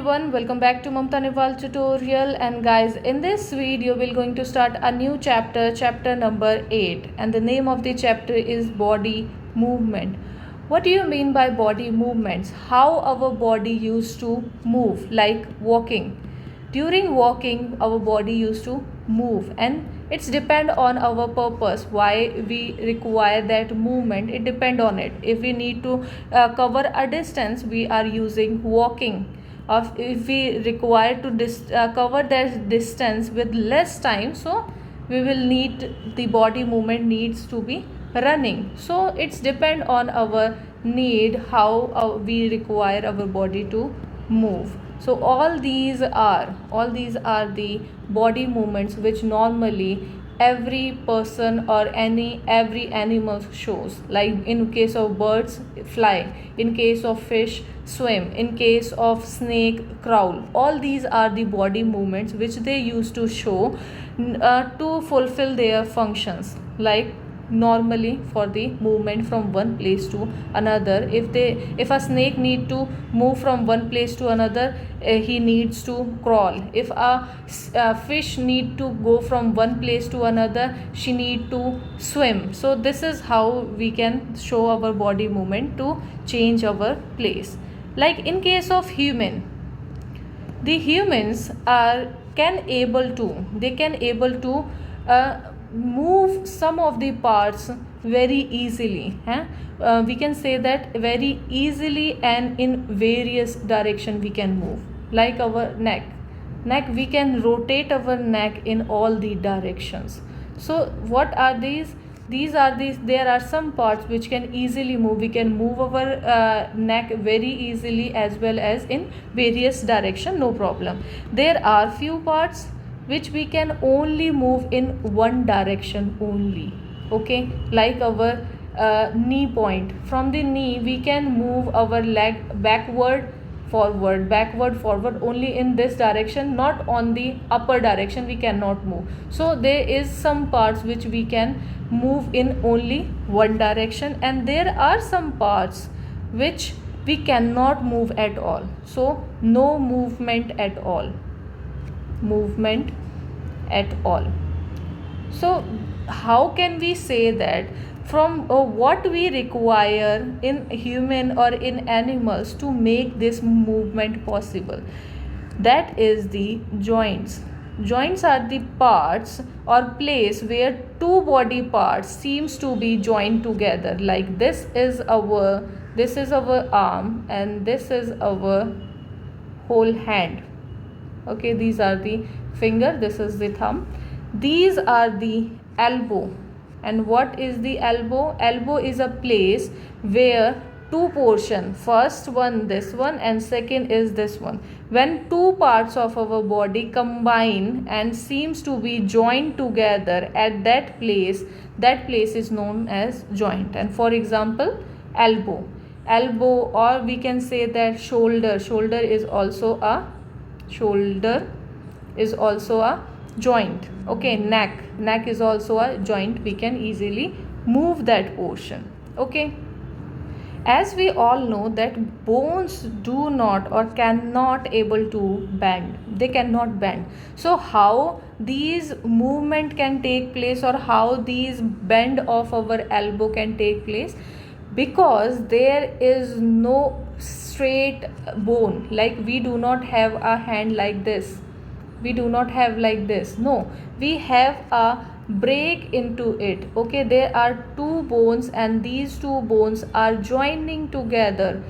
Everyone, welcome back to Mamta Nival tutorial. And guys, in this video we're going to start a new chapter number 8, and the name of the chapter is body movement. What do you mean by body movements? How our body used to move, like walking. During walking our body used to move, and it's depend on our purpose why we require that movement. It depend on it. If we need to cover a distance, we are using walking. If we require to cover that distance with less time, so we will need the body movement needs to be running. So it's depend on our need how we require our body to move. So all these are the body movements which normally every person or every animal shows. Like in case of birds, fly; in case of fish, swim; in case of snake, crawl. All these are the body movements which they used to show to fulfill their functions, like normally for the movement from one place to another. If a snake need to move from one place to another, he needs to crawl. If a fish need to go from one place to another, she need to swim. So this is how we can show our body movement to change our place. Like in case of human, the humans can able to move some of the parts very easily. We can say that very easily, and in various direction we can move. Like our neck, we can rotate our neck in all the directions. So what are these? There are some parts which can easily move. We can move our neck very easily, as well as in various direction, no problem. There are few parts which we can only move in one direction only. Okay, like our knee point. From the knee we can move our leg backward, forward only in this direction, not on the upper direction we cannot move. So there is some parts which we can move in only one direction, and there are some parts which we cannot move at all. So no movement at all. So how can we say that from what we require in human or in animals to make this movement possible? That is the joints. Joints are the parts or place where two body parts seems to be joined together. Like this is our arm, and this is our whole hand. Okay, these are the finger, this is the thumb. These are the elbow. And what is the elbow? Elbow is a place where two portion, first one this one and second is this one, when two parts of our body combine and seems to be joined together at that place is known as joint. And for example, elbow, or we can say that shoulder is also a joint. Okay, neck is also a joint. We can easily move that portion. Okay, as we all know that bones do not or cannot able to bend. They cannot bend. So how these movement can take place, or how these bend of our elbow can take place? Because there is no straight bone. Like we do not have a hand like this, no, we have a break into it. Okay, there are two bones, and these two bones are joining together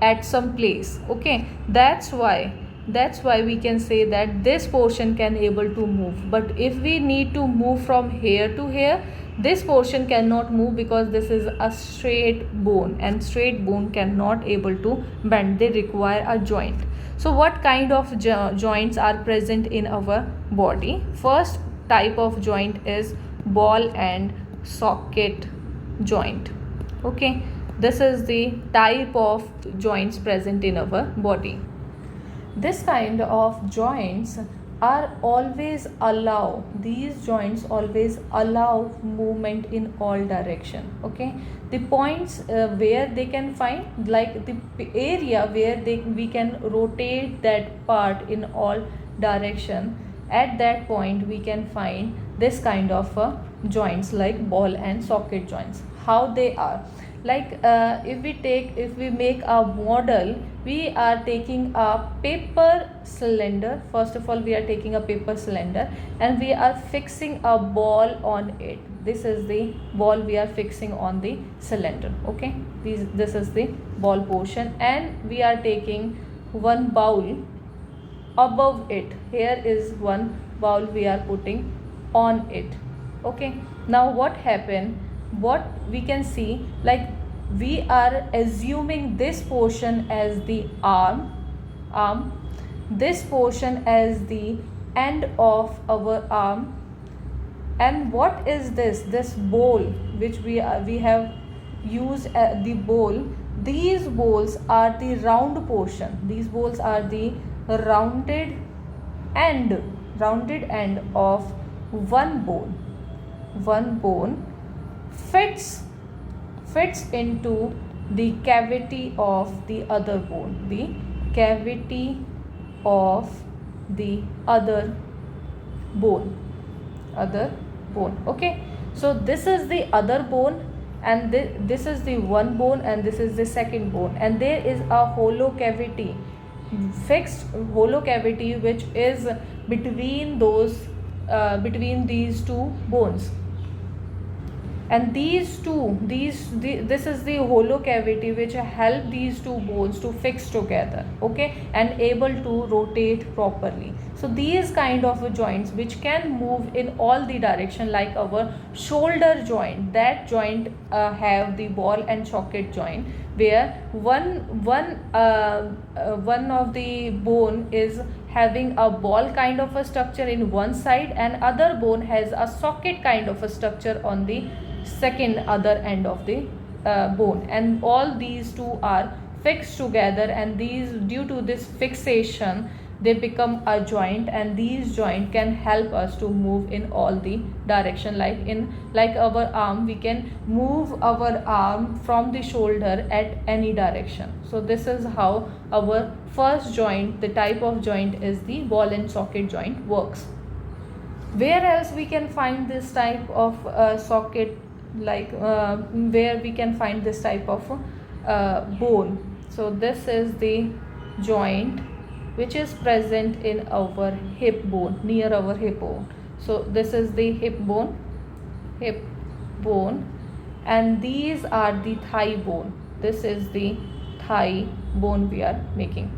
at some place. Okay, that's why we can say that this portion can able to move. But if we need to move from here to here, this portion cannot move, because this is a straight bone, and straight bone cannot able to bend. They require a joint. So what kind of joints are present in our body? First type of joint is ball and socket joint. Okay, this is the type of joints present in our body. This kind of joints are always allow, these joints always allow movement in all direction. Okay, the points where they can find, like the area where we can rotate that part in all direction, at that point we can find this kind of joints like ball and socket joints. How they are, like if we make a model, we are taking a paper cylinder. First of all, we are taking a paper cylinder and we are fixing a ball on it. This is the ball we are fixing on the cylinder. Okay, this is the ball portion, and we are taking one bowl above it. Here is one bowl we are putting on it. Okay, now what happened, what we can see, like we are assuming this portion as the arm, this portion as the end of our arm, and what is this bowl which we have used the bowl. These bowls are the round portion, these bowls are the rounded end of one bone fits into the cavity of the other bone, the cavity of the other bone. Okay, so this is the other bone, and this is the one bone, and this is the second bone, and there is a hollow cavity, fixed hollow cavity, which is between those between these two bones. And this is the hollow cavity which help these two bones to fix together. Okay, and able to rotate properly. So these kind of joints which can move in all the direction, like our shoulder joint, that joint have the ball and socket joint, where one of the bone is having a ball kind of a structure in one side, and other bone has a socket kind of a structure on the second other end of the bone, and all these two are fixed together, and these, due to this fixation, they become a joint, and these joint can help us to move in all the direction. Like our arm, we can move our arm from the shoulder at any direction. So this is how our first joint, the type of joint, is the ball and socket joint works. Where else we can find this type of socket, like where we can find this type of bone? So this is the joint which is present in our hip bone, near our hip bone. So this is the hip bone, and these are the thigh bone. This is the thigh bone we are making.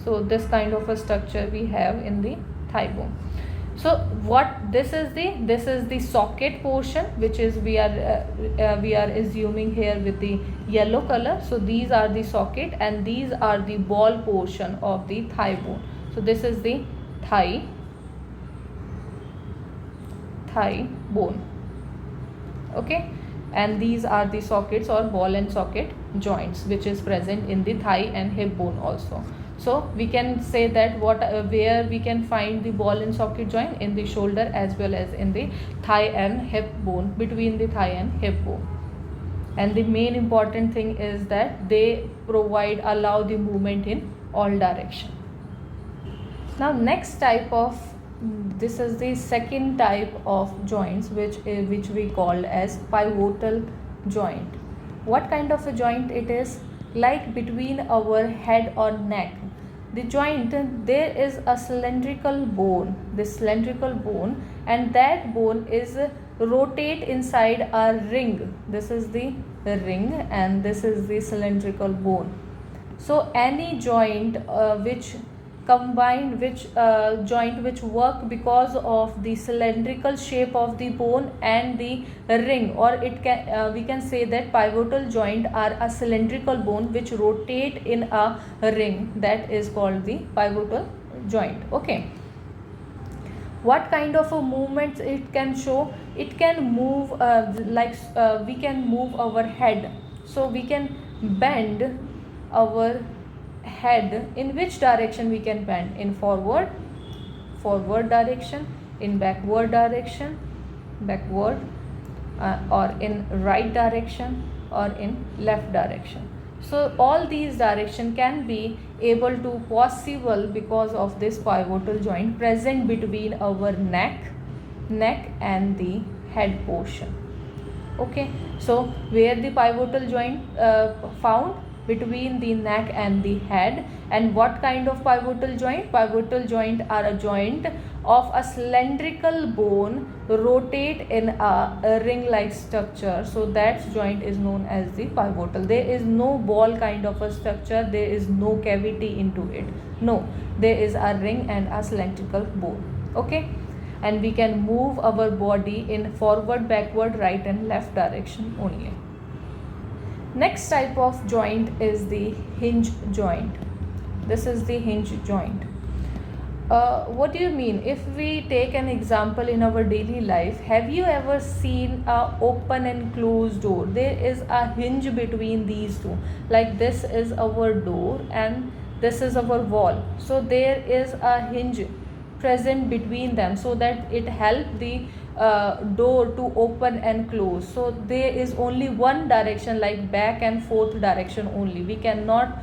So this kind of a structure we have in the thigh bone. So what this is the socket portion, which is we are assuming here with the yellow color. So these are the socket, and these are the ball portion of the thigh bone. So this is the thigh bone. Okay, and these are the sockets or ball and socket joints which is present in the thigh and hip bone also. So we can say that where we can find the ball and socket joint, in the shoulder as well as in the thigh and hip bone, between the thigh and hip bone. And the main important thing is that they allow the movement in all direction. Now next type of, this is the second type of joints which we call as pivotal joint. What kind of a joint it is? Like between our head or neck, the joint, there is a cylindrical bone, and that bone is rotate inside a ring. This is the ring, and this is the cylindrical bone. So any joint which work because of the cylindrical shape of the bone and the ring, or it can we can say that pivotal joint are a cylindrical bone which rotate in a ring, that is called the pivotal joint. Okay, what kind of a movements it can show? It can move we can move our head. So we can bend our head. In which direction we can bend? In forward, forward direction, in backward direction, backward, or in right direction, or in left direction. So all these direction can be able to possible because of this pivotal joint present between our neck and the head portion. Okay, so where the pivotal joint found? Between the neck and the head. And what kind of pivotal joint? Pivotal joint are a joint of a cylindrical bone rotate in a ring like structure. So that joint is known as the pivotal. There is no ball kind of a structure, there is no cavity into it. No, there is a ring and a cylindrical bone. Okay, and we can move our body in forward, backward, right and left direction only. Next type of joint is the hinge joint. This is the hinge joint. What do you mean? If we take an example in our daily life, have you ever seen a open and closed door? There is a hinge between these two. Like this is our door and this is our wall. So there is a hinge present between them so that it helps the door to open and close. So there is only one direction, like back and forth direction only. We cannot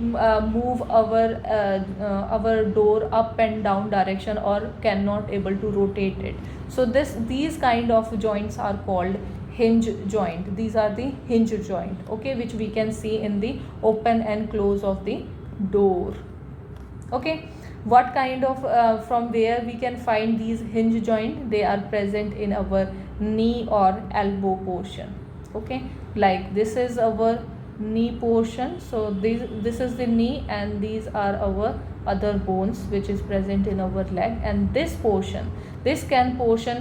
move our door up and down direction, or cannot able to rotate it. So these kind of joints are called hinge joint. These are the hinge joint, okay, which we can see in the open and close of the door. Okay, what kind of from where we can find these hinge joint? They are present in our knee or elbow portion. Okay, like this is our knee portion. So this is the knee and these are our other bones which is present in our leg. And this portion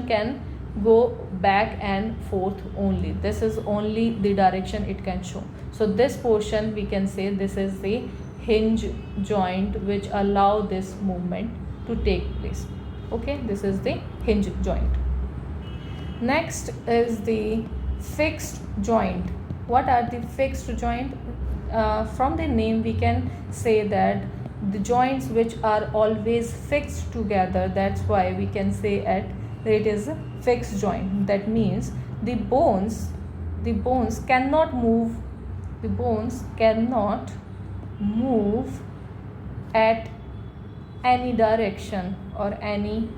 can go back and forth only. This is only the direction it can show. So this portion we can say this is the hinge joint which allow this movement to take place. Okay, this is the hinge joint. Next is the fixed joint. What are the fixed joint? From the name we can say that the joints which are always fixed together, that's why we can say it is a fixed joint. That means the bones cannot move. The bones cannot move at any direction or any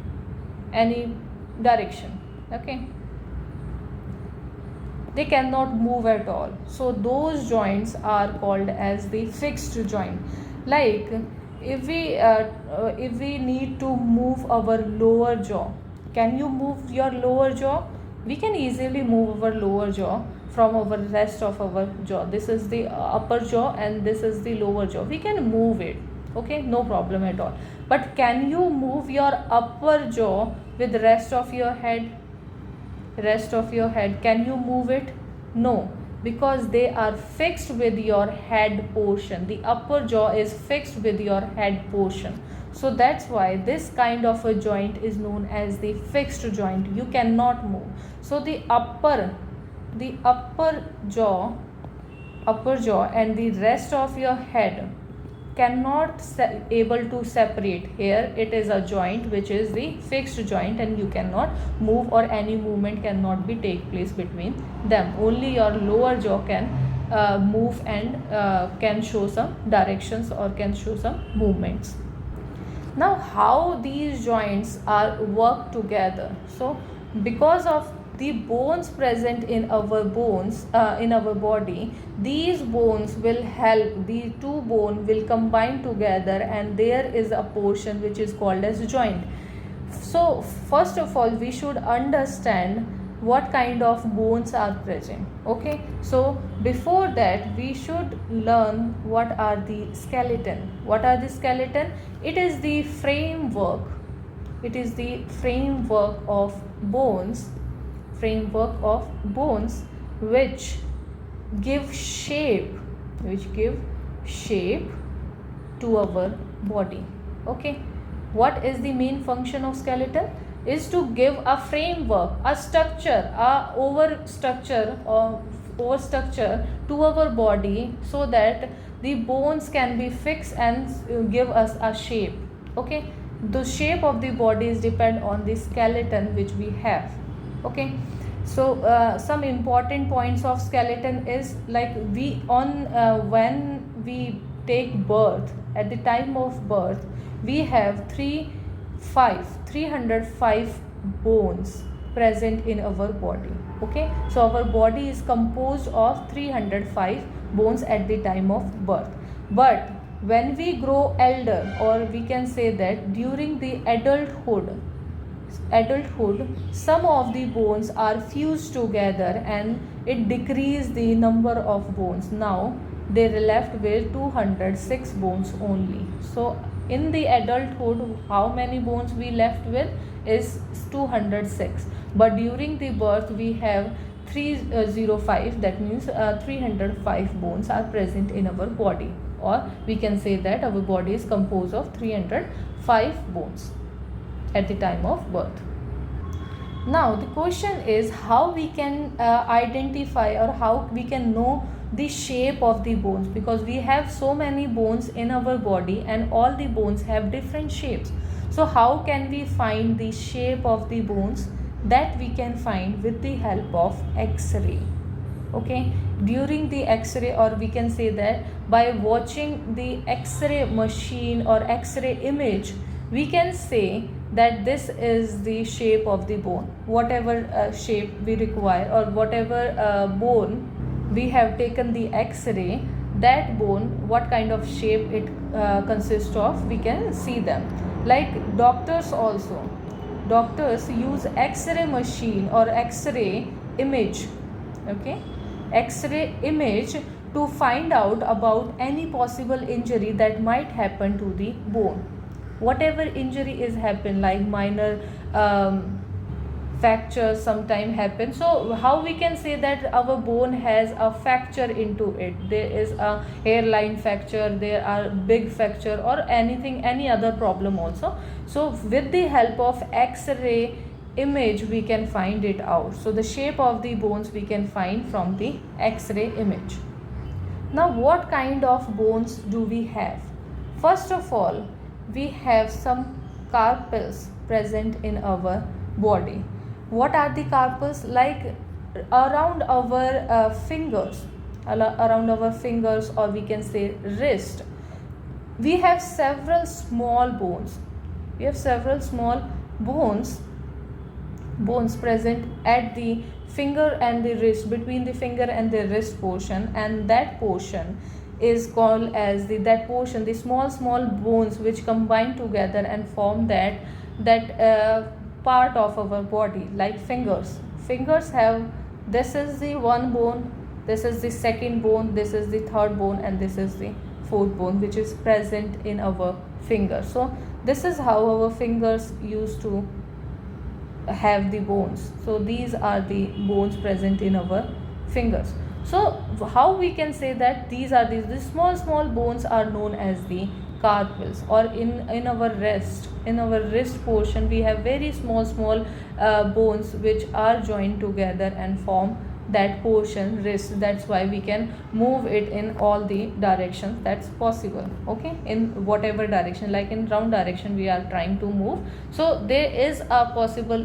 direction. Okay, they cannot move at all. So those joints are called as the fixed joint. Like if we need to move our lower jaw, can you move your lower jaw? We can easily move our lower jaw from our rest of our jaw. This is the upper jaw and this is the lower jaw. We can move it. Okay, no problem at all. But can you move your upper jaw with the rest of your head? Can you move it? No, because they are fixed with your head portion. The upper jaw is fixed with your head portion. So that's why this kind of a joint is known as the fixed joint. You cannot move. So the upper jaw and the rest of your head cannot able to separate. Here it is a joint which is the fixed joint and you cannot move, or any movement cannot be take place between them. Only your lower jaw can move and can show some directions or can show some movements. Now how these joints are work together? So because of the bones present in our body, these bones will help, the two bones will combine together and there is a portion which is called as joint. So first of all we should understand what kind of bones are present. Okay, so before that we should learn what are the skeleton. What are the skeleton? It is the framework of bones which give shape to our body. Okay, what is the main function of skeleton? Is to give a framework, a structure, over structure to our body, so that the bones can be fixed and give us a shape. Okay, the shape of the body is depend on the skeleton which we have. Okay, so some important points of skeleton is like we on when we take birth, at the time of birth we have 305 bones present in our body. Okay, so our body is composed of 305 bones at the time of birth. But when we grow elder, or we can say that during the adulthood, some of the bones are fused together and it decrease the number of bones. Now they are left with 206 bones only. So in the adulthood, how many bones we left with is 206, but during the birth we have 305, that means 305 bones are present in our body, or we can say that our body is composed of 305 bones at the time of birth. Now the question is how we can identify, or how we can know the shape of the bones, because we have so many bones in our body and all the bones have different shapes. So how can we find the shape of the bones? That we can find with the help of X-ray. Okay, during the X-ray, or we can say that by watching the X-ray machine or X-ray image, we can say that this is the shape of the bone. Whatever shape we require, or whatever bone we have taken the X-ray, that bone, what kind of shape it consists of, we can see them. Like doctors also, doctors use X-ray machine or X-ray image. Okay, X-ray image to find out about any possible injury that might happen to the bone. Whatever injury is happen, like minor fracture sometime happen. So how we can say that our bone has a fracture into it? There is a hairline fracture, there are big fracture, or anything, any other problem also. So with the help of X-ray image we can find it out. So the shape of the bones we can find from the X-ray image. Now what kind of bones do we have? First of all, we have some carpels present in our body. What are the carpels? Like around our fingers, or we can say wrist, we have several small bones. We have several small bones present at the finger and the wrist, between the finger and the wrist portion, and that portion is called as the small bones which combine together and form that part of our body. Like fingers have, this is the one bone, this is the second bone, this is the third bone, and this is the fourth bone which is present in our finger. So this is how our fingers used to have the bones. So these are the bones present in our fingers. So how we can say that these are these small bones are known as the carpels. Or in our wrist portion we have very small bones which are joined together and form that portion, wrist. That's why we can move it in all the directions that's possible. Okay, in whatever direction, like in round direction we are trying to move, so there is a possible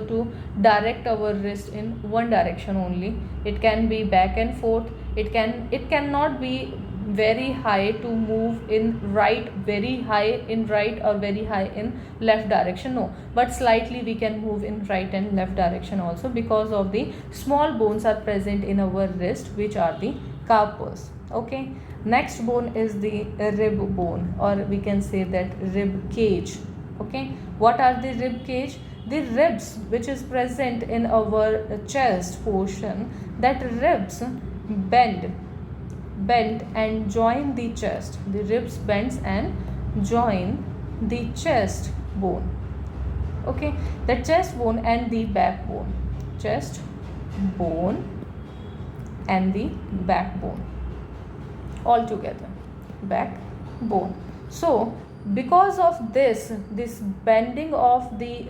to direct our wrist in one direction only. It can be back and forth. It cannot be very high to move in right, very high in right, or very high in left direction. No, but slightly we can move in right and left direction also, because of the small bones are present in our wrist, which are the carpels. Okay, next bone is the rib bone, or we can say that rib cage. Okay, what are the rib cage? The ribs which is present in our chest portion, that ribs bend and join the chest. The ribs bends and join the chest bone. Okay, the chest bone and the backbone. Chest bone and the backbone all together, backbone. So because of this bending of the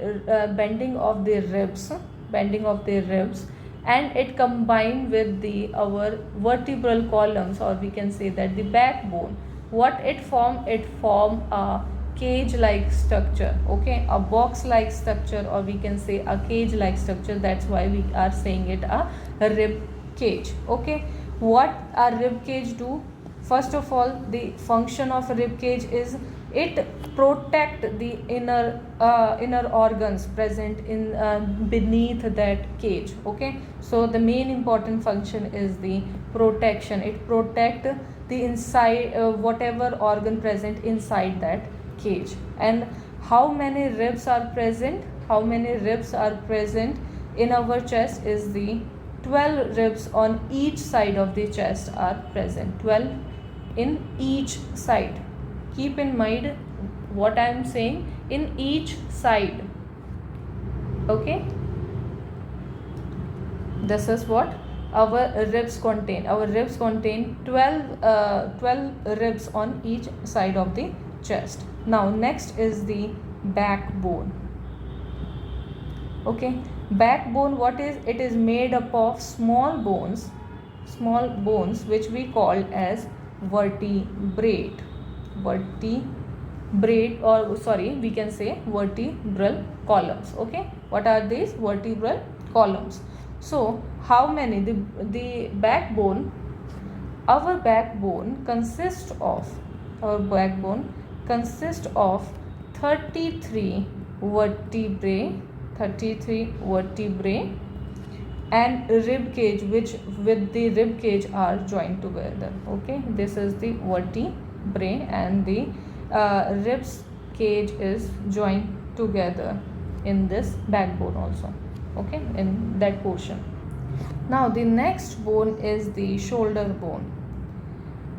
ribs, and it combined with our vertebral columns, or we can say that the backbone, what it form a cage like structure, okay, a box like structure, or we can say a cage like structure. That's why we are saying it a rib cage. Okay, what a rib cage do? First of all, the function of a rib cage is it protect the inner organs present in beneath that cage. Okay, so the main important function is the protection. It protect the inside whatever organ present inside that cage. And how many ribs are present? How many ribs are present in our chest is the 12 ribs on each side of the chest are present. 12 in each side. Keep in mind what I am saying, in each side. Okay, this is what our ribs contain. Our ribs contain 12 ribs on each side of the chest. Now next is the backbone. Okay, backbone, what is it? Is made up of small bones which we call as vertebrate, or sorry, we can say vertebral columns. Okay, what are these? Vertebral columns. So how many? The backbone, our backbone consists of 33 vertebrae and rib cage, which with the rib cage are joined together. Okay, this is the vertebrae and the ribs cage is joined together in this backbone also. Okay, in that portion. Now the next bone is the shoulder bone.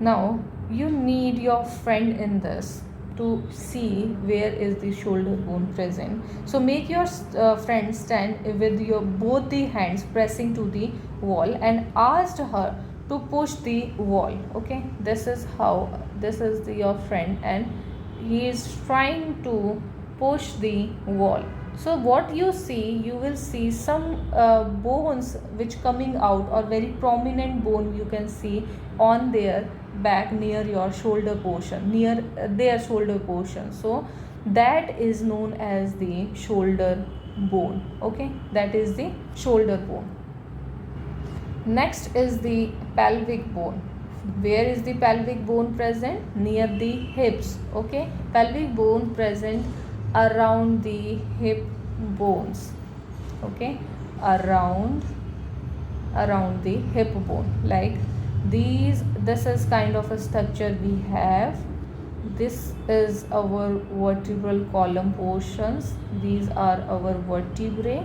Now you need your friend in this to see where is the shoulder bone present. So make your friend stand with your both the hands pressing to the wall and ask her to push the wall. Okay, this is your friend and he is trying to push the wall. So what you see, you will see some bones which coming out, or very prominent bone you can see on their back near your shoulder portion, near their shoulder portion. So that is known as the shoulder bone. Okay, that is the shoulder bone. Next is the pelvic bone. Where is the pelvic bone present? Near the hips. Okay, pelvic bone present around the hip bones. Okay, around the hip bone, like this is kind of a structure we have. This is our vertebral column portions, these are our vertebrae.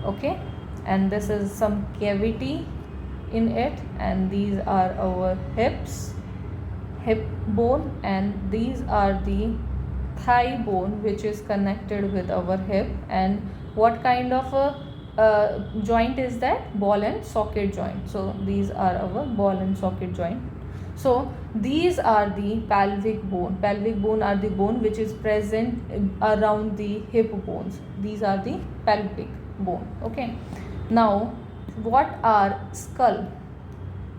Okay, and this is some cavity in it, and these are our hip bone, and these are the thigh bone which is connected with our hip. And what kind of a joint is that? Ball and socket joint. So these are our ball and socket joint. So these are the pelvic bone. Pelvic bone are the bone which is present around the hip bones. These are the pelvic bone. Okay, now what are skull?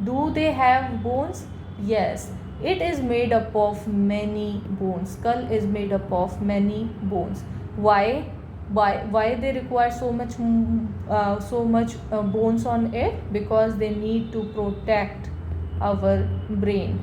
Do they have bones? Yes, it is made up of many bones. Skull is made up of many bones. Why they require so much bones on it? Because they need to protect our brain,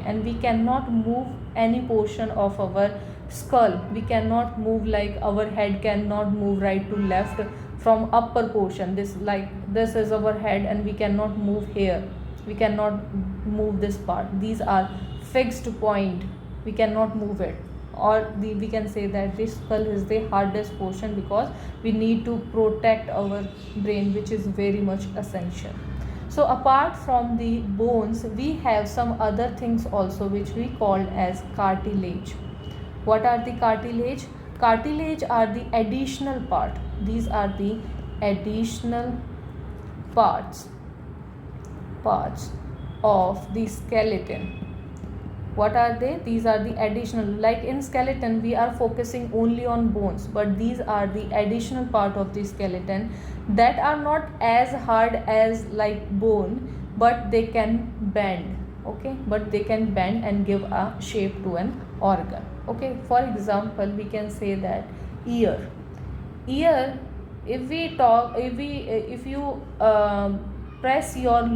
and we cannot move any portion of our skull. We cannot move, like our head cannot move right to left from upper portion. This is our head, and we cannot move here, we cannot move this part. These are fixed point, we cannot move it. Or we can say that this skull is the hardest portion, because we need to protect our brain, which is very much essential. So apart from the bones, we have some other things also which we call as cartilage. What are the cartilage? Cartilage are the additional part. These are the additional parts of the skeleton. What are they? These are the additional, like in skeleton we are focusing only on bones, but these are the additional part of the skeleton that are not as hard as like bone, but they can bend. okay, but they can bend and give a shape to an organ. Okay, for example, we can say that ear, if you press your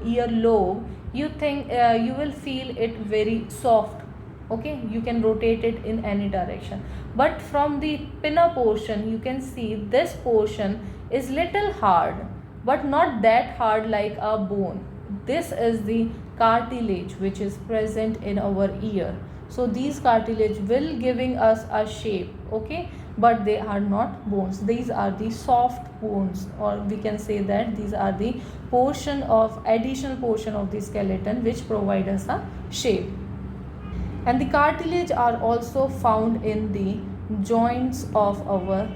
ear lobe, you think you will feel it very soft. Okay, you can rotate it in any direction, but from the pinna portion you can see this portion is little hard, but not that hard like a bone. This is the cartilage which is present in our ear. So these cartilage will giving us a shape, okay, but they are not bones. These are the soft bones, or we can say that these are the additional portion of the skeleton which provide us a shape. And the cartilage are also found in the joints of our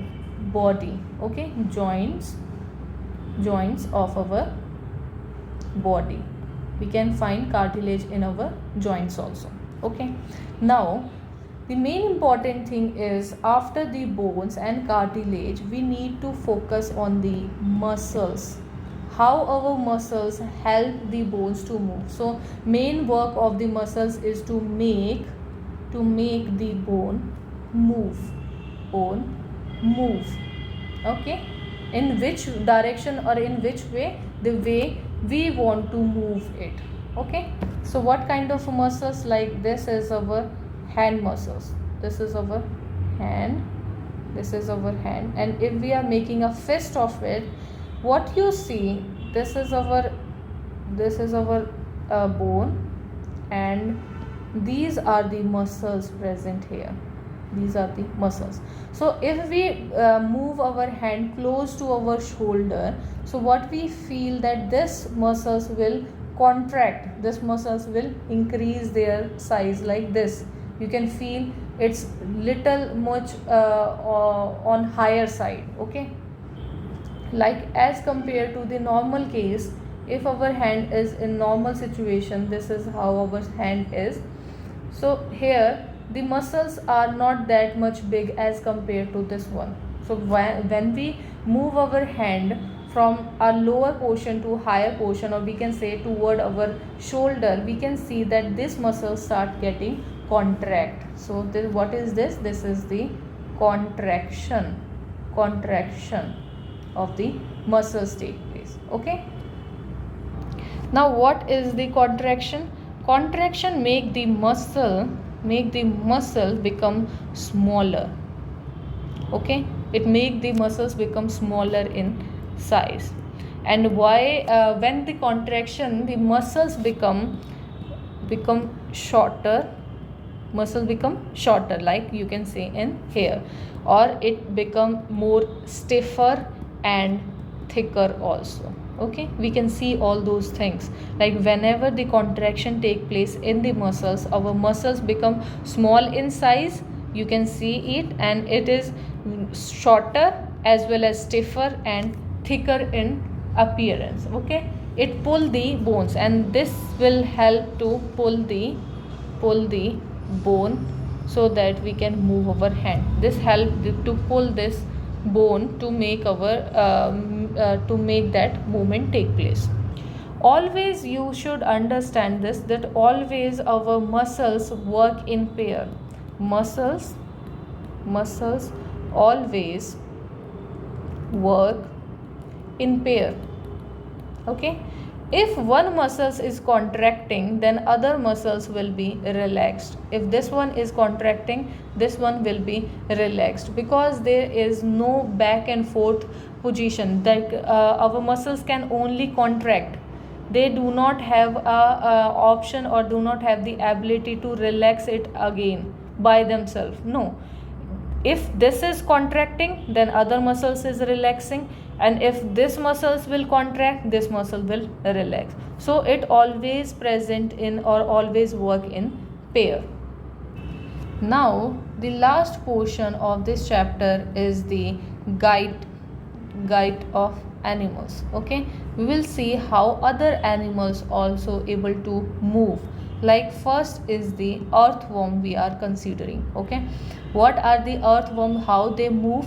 body. Okay, joints of our body, we can find cartilage in our joints also. Okay, now the main important thing is, after the bones and cartilage, we need to focus on the muscles, how our muscles help the bones to move. So main work of the muscles is to make the bone move. Okay, in which direction or in which way? The way we want to move it. Okay, so what kind of muscles? Like this is our hand muscles, this is our hand, and if we are making a fist of it, what you see, this is our bone, and these are the muscles present here. These are the muscles. So if we move our hand close to our shoulder, so what we feel that this muscles will contract, this muscles will increase their size. Like this, you can feel it's little much on higher side. Okay, like as compared to the normal case, if our hand is in normal situation, this is how our hand is. So here the muscles are not that much big as compared to this one. So when we move our hand from a lower portion to higher portion, or we can say toward our shoulder, we can see that this muscle start getting contract. So this, what is this? This is the contraction of the muscles take place. Okay, now what is the contraction? Contraction make the muscle become smaller. Okay, it make the muscles become smaller in size. And why? When the contraction, the muscles become shorter, like you can say in here, or it become more stiffer and thicker also. Okay, we can see all those things, like whenever the contraction take place in the muscles, our muscles become small in size, you can see it, and it is shorter as well as stiffer and thicker in appearance. Okay, it pull the bones, and this will help to pull the bone so that we can move our hand. This help to pull this bone to make that movement take place. Always you should understand this, that always our muscles work in pair. Muscles always work in pair. Okay, if one muscles is contracting, then other muscles will be relaxed. If this one is contracting, this one will be relaxed, because there is no back and forth position, that our muscles can only contract. They do not have a option, or do not have the ability to relax it again by themselves. No, if this is contracting, then other muscles is relaxing, and if this muscles will contract, this muscle will relax. So it always present in, or always work in pair. Now the last portion of this chapter is the gait of animals. Okay, we will see how other animals also able to move. Like first is the earthworm we are considering. Okay, what are the earthworm, how they move?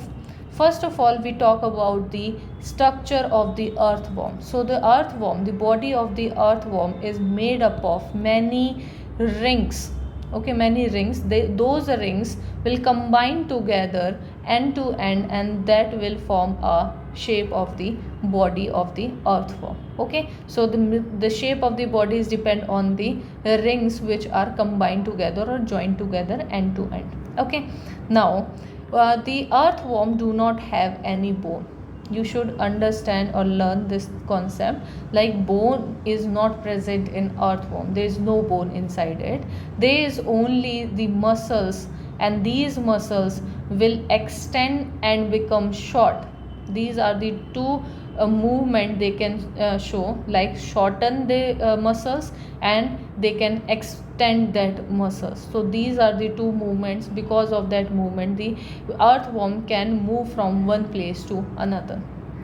First of all, we talk about the structure of the earthworm. So the earthworm, the body of the earthworm is made up of many rings. Okay, many rings. Those rings will combine together end to end, and that will form a shape of the body of the earthworm. Okay, so the shape of the body is depend on the rings which are combined together or joined together end to end. Okay, now the earthworm do not have any bone. You should understand or learn this concept, like bone is not present in earthworm. There is no bone inside it. There is only the muscles, and these muscles will extend and become short. These are the two movement they can show, like shorten the muscles, and they can extend that muscles. So these are the two movements. Because of that movement, the earthworm can move from one place to another.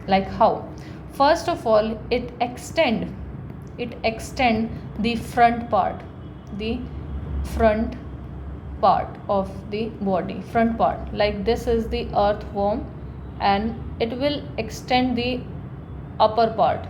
Like how? First of all, it extend the front part, the front part of the body, front part. Like this is the earthworm, and it will extend the upper part.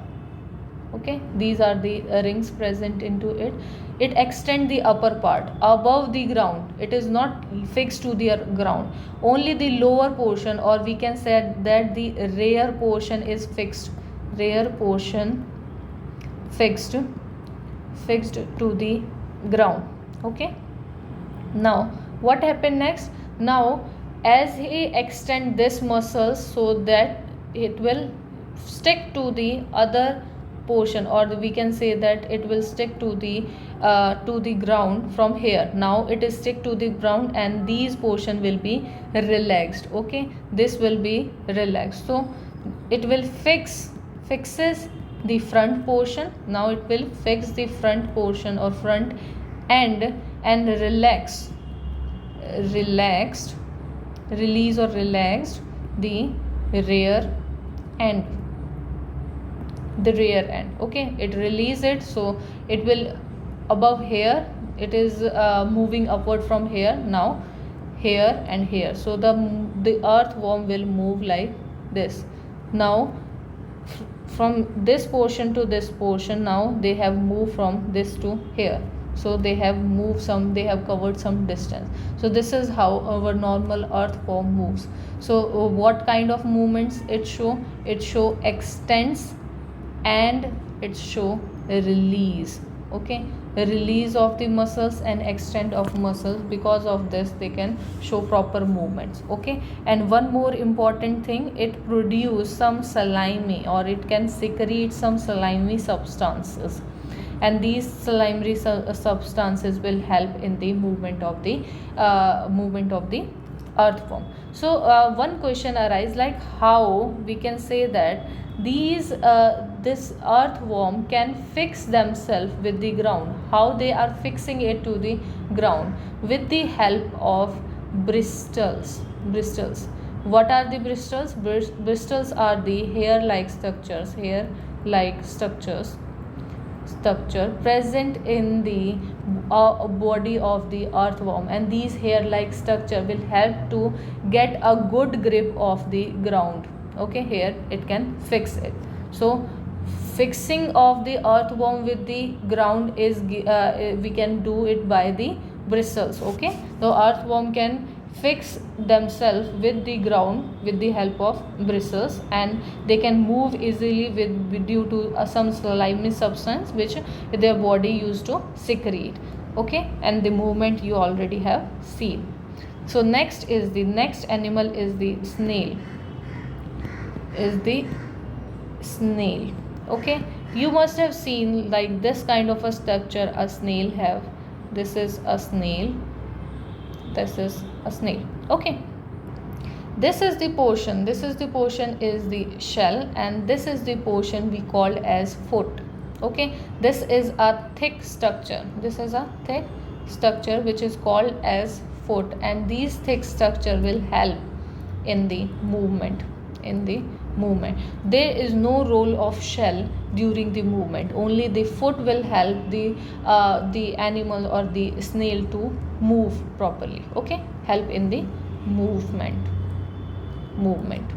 Okay, these are the rings present into it. It extend the upper part above the ground. It is not fixed to the ground. Only the lower portion, or we can say that the rear portion is fixed. Rear portion fixed to the ground. Okay, now what happened next? Now as he extend this muscle, so that it will stick to the other portion, or we can say that it will stick to the ground from here. Now it is stick to the ground, and these portion will be relaxed. Okay, this will be relaxed, so it will fixes the front portion. Now it will fix the front portion or front end, and relaxed release or relaxed the rear end. Okay, it release it, so it will above here. It is moving upward from here. Now here and here, so the earthworm will move like this. Now from this portion to this portion, now they have moved from this to here. So they have covered some distance. So this is how our normal earthworm moves. So what kind of movements it show? It show extends, and it show a release. Okay, a release of the muscles and extent of muscles. Because of this, they can show proper movements. Okay, and one more important thing, it produce some salami, or it can secrete some salami substances, and these salivary substances will help in the movement of the earthworm. So one question arises, like how we can say that this earthworm can fix themselves with the ground. How they are fixing it to the ground? With the help of bristles. What are the bristles? Bristles are the hair-like structure present in the body of the earthworm, and these hair-like structure will help to get a good grip of the ground. Okay, here it can fix it. So fixing of the earthworm with the ground is we can do it by the bristles. Okay, the earthworm can fix themselves with the ground with the help of bristles, and they can move easily with due to some slimy substance which their body used to secrete. Okay, and the movement you already have seen. So next animal is the snail. Okay, you must have seen like this kind of a structure a snail have. This is a snail. Okay, this is the portion is the shell, and this is the portion we call as foot. Okay, this is a thick structure which is called as foot, and these thick structure will help in the movement. There is no role of shell during the movement. Only the foot will help the animal or the snail to move properly. Okay, help in the movement. movement.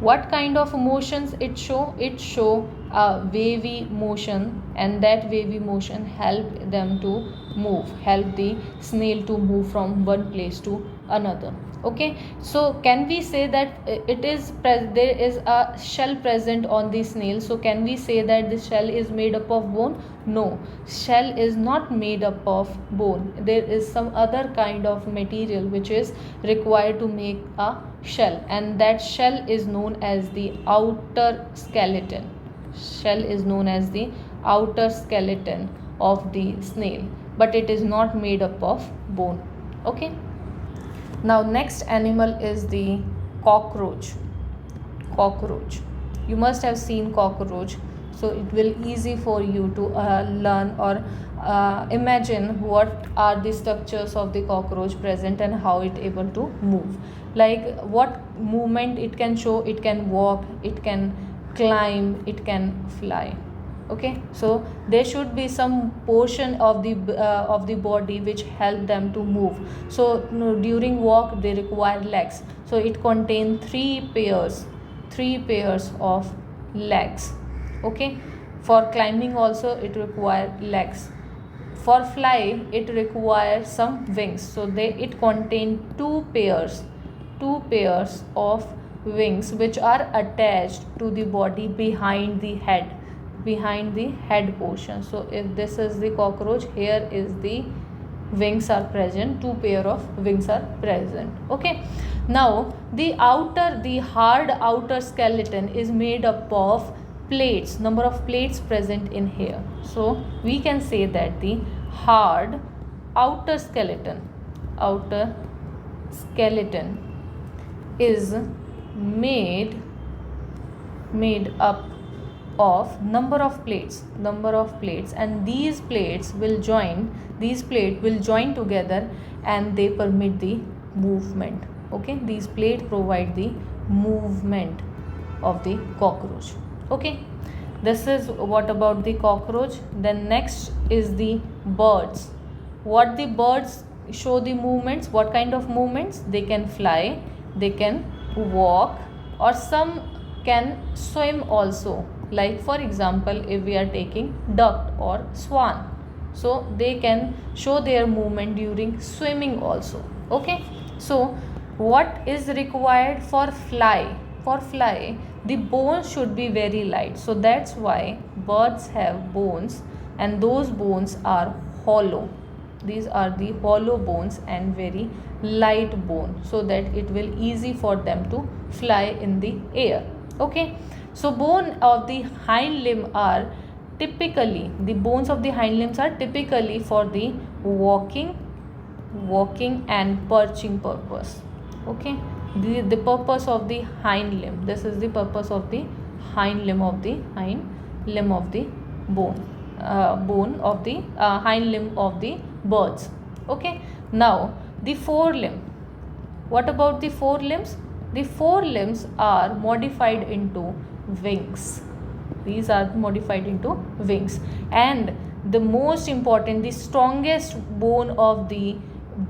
What kind of motions it show? It show a wavy motion, and that wavy motion help them to move, help the snail to move from one place to another. Okay, so can we say that there is a shell present on the snail? So can we say that the shell is made up of bone? No, shell is not made up of bone. There is some other kind of material which is required to make a shell, and that shell is known as the outer skeleton. Shell is known as the outer skeleton of the snail, but it is not made up of bone. Okay, now next animal is the cockroach. Cockroach, you must have seen cockroach, so it will easy for you to learn or imagine what are the structures of the cockroach present and how it able to move, like what movement it can show. It can walk, it can climb, it can fly. Okay, so there should be some portion of the body which help them to move. So during walk they require legs, so it contain three pairs of legs. Okay, for climbing also it require legs. For fly it requires some wings, so it contain two pairs of wings which are attached to the body behind the head portion. So if this is the cockroach, here is the wings are present, two pair of wings are present. Okay, now the hard outer skeleton is made up of plates, number of plates present in here. So we can say that the hard outer skeleton is made up of number of plates, and these plate will join together and they permit the movement. Okay, these plates provide the movement of the cockroach. Okay, this is what about the cockroach. Then next is the birds. What the birds show the movements? What kind of movements? They can fly, they can walk, or some can swim also. Like for example, if we are taking duck or swan, so they can show their movement during swimming also. Okay, so what is required for fly? For fly, the bones should be very light, so that's why birds have bones, and those bones are hollow. These are the hollow bones and very light bone, so that it will easy for them to fly in the air. Okay, so bones of the hind limb are typically for the walking and perching purpose. Okay, the purpose of the hind limb, this is the purpose of the hind limb of the bone of the hind limb of the birds. Okay, now the forelimb. What about the forelimbs? The forelimbs are modified into wings. These are modified into wings, and the most important, the strongest bone of the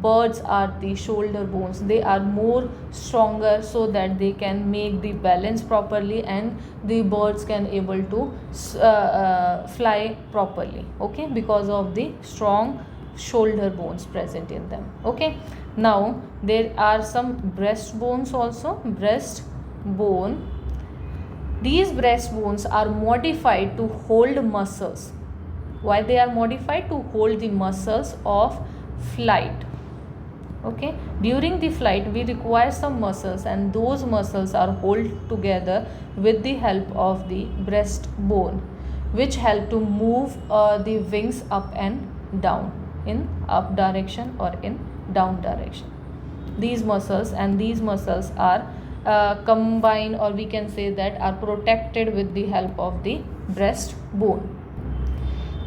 birds are the shoulder bones. They are more stronger, so that they can make the balance properly and the birds can able to fly properly. Okay, because of the strong shoulder bones present in them. Okay, now there are some breast bones also. Breast bone, these breast bones are modified to hold muscles. Why they are modified? To hold the muscles of flight. Okay, during the flight we require some muscles, and those muscles are held together with the help of the breast bone, which help to move the wings up and down, in up direction or in down direction. These muscles are combined, or we can say that are protected with the help of the breast bone.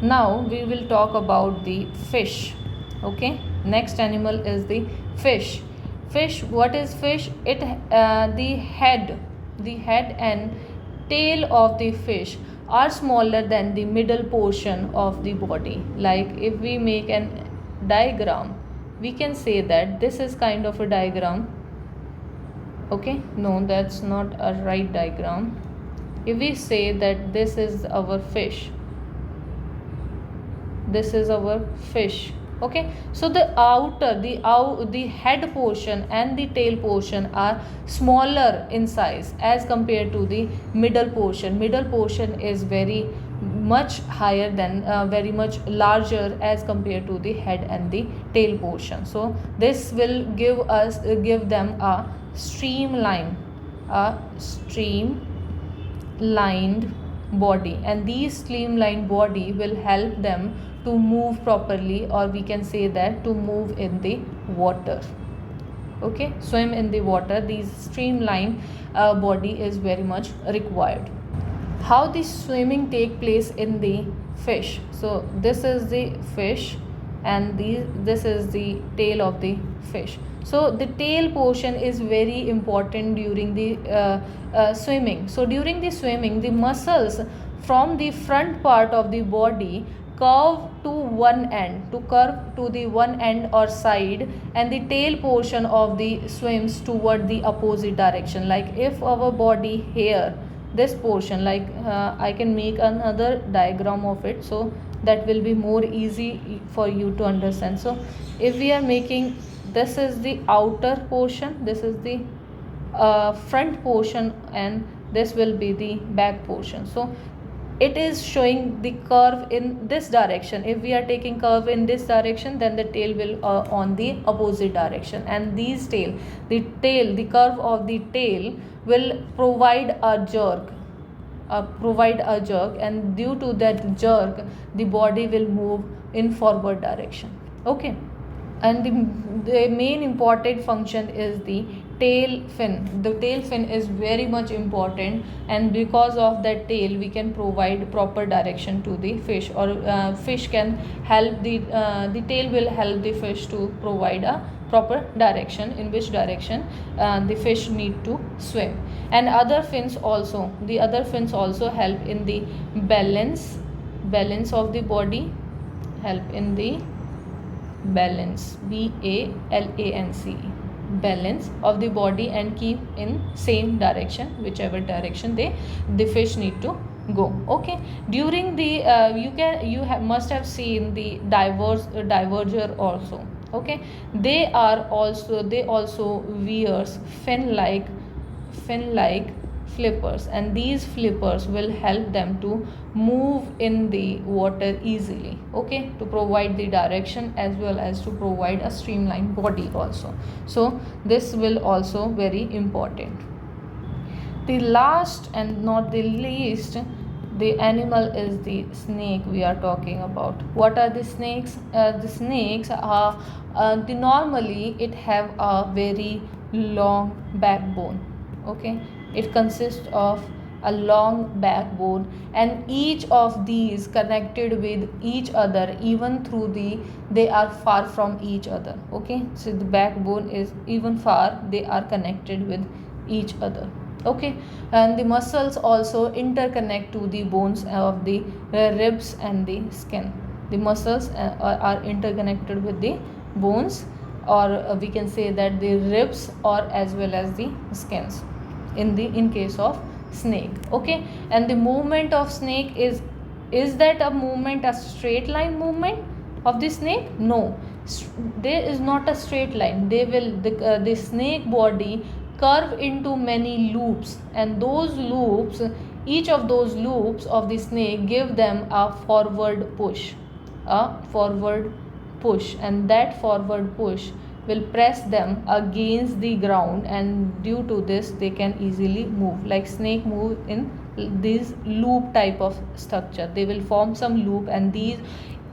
Now we will talk about the fish. Okay, next animal is the fish. What is fish? The head and tail of the fish are smaller than the middle portion of the body. Like if we make an diagram, we can say that this is kind of a diagram. Okay, no, that's not a right diagram. If we say that this is our fish, this is our fish. Okay, so the the head portion and the tail portion are smaller in size as compared to the middle portion is very much higher than very much larger as compared to the head and the tail portion. So this will give them a streamlined body, and these streamlined body will help them to move properly, or we can say that to move in the water. Okay, swim in the water. These streamlined body is very much required. How the swimming take place in the fish? So this is the fish, and this is the tail of the fish. So the tail portion is very important during the swimming. So during the swimming, the muscles from the front part of the body curve to the one end or side, and the tail portion of the swims toward the opposite direction. Like if our body here, this portion, like I can make another diagram of it, so that will be more easy for you to understand. So if we are making, this is the outer portion, this is the front portion, and this will be the back portion. So it is showing the curve in this direction. If we are taking curve in this direction, then the tail will on the opposite direction, and the curve of the tail will provide a jerk, and due to that jerk, the body will move in forward direction. Okay, and the main important function is the tail fin. The tail fin is very much important, and because of that tail we can provide proper direction to the fish, or fish can help the tail will help the fish to provide a proper direction, in which direction the fish need to swim. And the other fins also help in the balance of the body, help in the balance, balance, balance of the body, and keep in same direction, whichever direction the fish need to go. Okay, during the must have seen the diverger also. Okay, they also wears fin like flippers, and these flippers will help them to move in the water easily. Okay, to provide the direction as well as to provide a streamlined body also. So this will also very important. The last and not the least, the animal is the snake we are talking about. What are the snakes? The snakes are normally it have a very long backbone. Okay, it consists of a long backbone, and each of these connected with each other, even through they are far from each other. Okay, so the backbone is even far, they are connected with each other. Okay, and the muscles also interconnect to the bones of the ribs and the skin. The muscles are interconnected with the bones, or we can say that the ribs, or as well as the skins in case of snake. Okay, and the movement of snake is that a movement, a straight line movement of the snake? No, there is not a straight line. The snake body curve into many loops, and those loops, each of those loops of the snake give them a forward push, and that forward push will press them against the ground, and due to this they can easily move. Like snake move in this loop type of structure, they will form some loop, and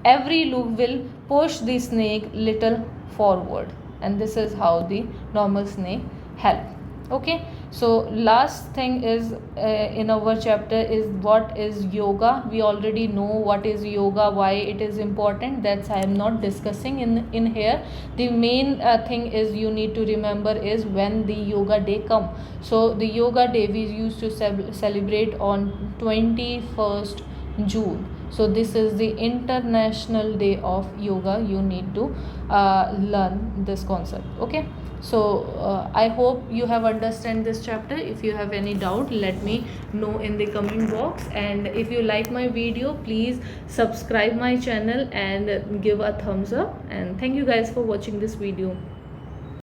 every loop will push the snake little forward, and this is how the normal snake help. Okay, so last thing is in our chapter is what is yoga. We already know what is yoga, why it is important. That's I am not discussing in here. The main thing is you need to remember is when the yoga day come. So the yoga day we used to celebrate on 21st June. So this is the International Day of Yoga. You need to learn this concept. Okay, so I hope you have understand this chapter. If you have any doubt, let me know in the comment box, and if you like my video, please subscribe my channel and give a thumbs up. And thank you guys for watching this video.